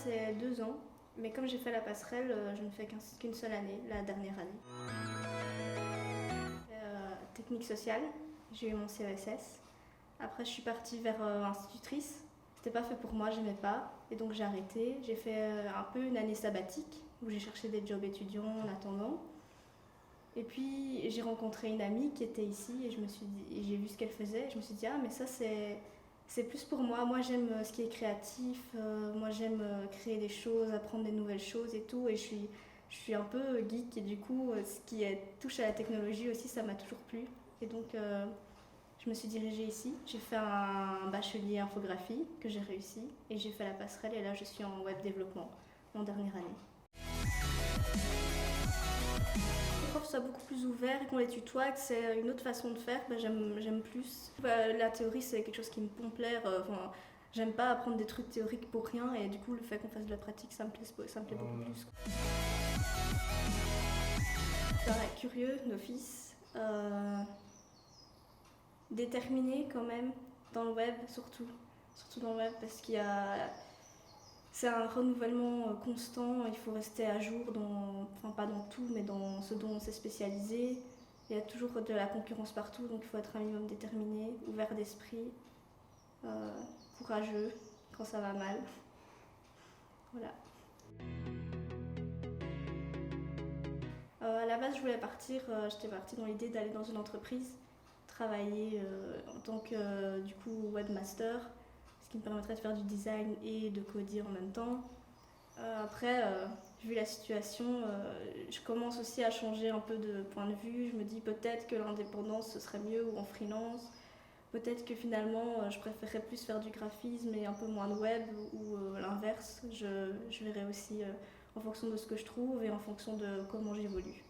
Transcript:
C'est 2 ans, mais comme j'ai fait la passerelle, je ne fais qu'une seule année, la dernière année. Technique sociale, j'ai eu mon CESS. Après, je suis partie vers institutrice. C'était pas fait pour moi, j'aimais pas, et donc j'ai arrêté. J'ai fait un peu une année sabbatique où j'ai cherché des jobs étudiants en attendant. Et puis j'ai rencontré une amie qui était ici et j'ai vu ce qu'elle faisait. Et je me suis dit ah mais ça c'est plus pour moi. Moi j'aime ce qui est créatif. Moi j'aime créer des choses, apprendre des nouvelles choses et tout. Et je suis un peu geek et du coup ce qui touche à la technologie aussi ça m'a toujours plu. Et donc je me suis dirigée ici. J'ai fait un bachelier infographie que j'ai réussi et j'ai fait la passerelle et là je suis en web développement en dernière année. Les profs soient beaucoup plus ouverts et qu'on les tutoie, que c'est une autre façon de faire, j'aime plus. La théorie, c'est quelque chose qui me peut plaire. J'aime pas apprendre des trucs théoriques pour rien et du coup, le fait qu'on fasse de la pratique, ça me plaît beaucoup plus. Curieux d'office, déterminé quand même, dans le web surtout. Surtout dans le web parce c'est un renouvellement constant, il faut rester à jour enfin pas dans tout, mais dans ce dont on s'est spécialisé. Il y a toujours de la concurrence partout, donc il faut être un minimum déterminé, ouvert d'esprit, courageux quand ça va mal. Voilà. À la base, j'étais partie dans l'idée d'aller dans une entreprise, travailler en tant que du coup webmaster, ce qui me permettrait de faire du design et de coder en même temps. Après, vu la situation, je commence aussi à changer un peu de point de vue. Je me dis peut-être que l'indépendance ce serait mieux ou en freelance. Peut-être que finalement je préférerais plus faire du graphisme et un peu moins de web ou l'inverse. Je verrai aussi en fonction de ce que je trouve et en fonction de comment j'évolue.